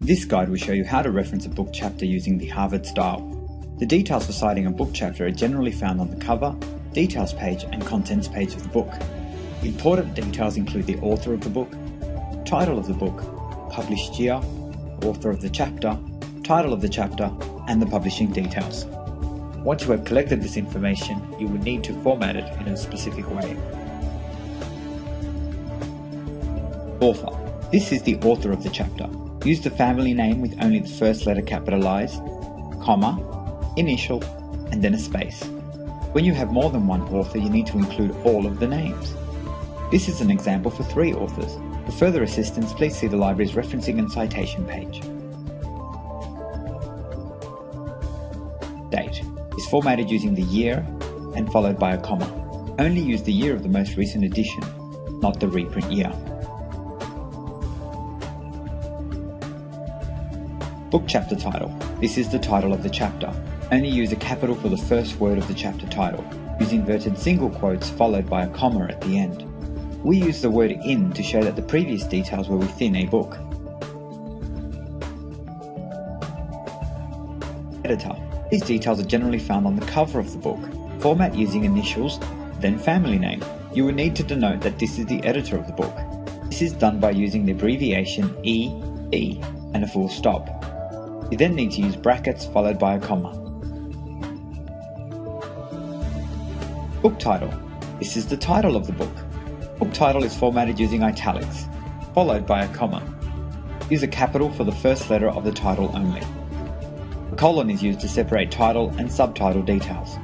This guide will show you how to reference a book chapter using the Harvard style. The details for citing a book chapter are generally found on the cover, details page and contents page of the book. Important details include the author of the book, title of the book, published year, author of the chapter, title of the chapter, and the publishing details. Once you have collected this information, you will need to format it in a specific way. Author. This is the author of the chapter. Use the family name with only the first letter capitalized, comma, initial, and then a space. When you have more than one author, you need to include all of the names. This is an example for 3 authors. For further assistance, please see the library's referencing and citation page. Date is formatted using the year and followed by a comma. Only use the year of the most recent edition, not the reprint year. Book chapter title. This is the title of the chapter. Only use a capital for the first word of the chapter title. Use inverted single quotes followed by a comma at the end. We use the word in to show that the previous details were within a book. Editor. These details are generally found on the cover of the book. Format using initials, then family name. You will need to denote that this is the editor of the book. This is done by using the abbreviation EE and a full stop. You then need to use brackets followed by a comma. Book title. This is the title of the book. Book title is formatted using italics, followed by a comma. Use a capital for the first letter of the title only. A colon is used to separate title and subtitle details.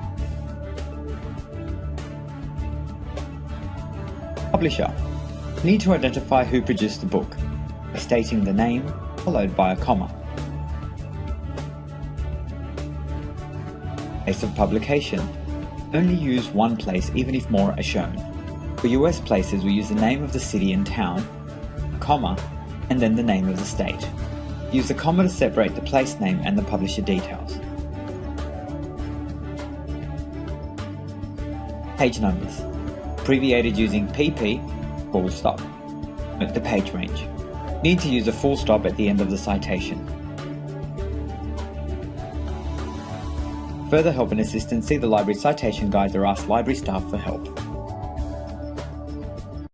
Publisher. You need to identify who produced the book by stating the name, followed by a comma. Place of publication. Only use one place even if more are shown. For US places, we use the name of the city and town, comma, and then the name of the state. Use the comma to separate the place name and the publisher details. Page numbers. Abbreviated using PP, full stop. Note the page range. Need to use a full stop at the end of the citation. Further help and assistance, see the library citation guides or ask library staff for help.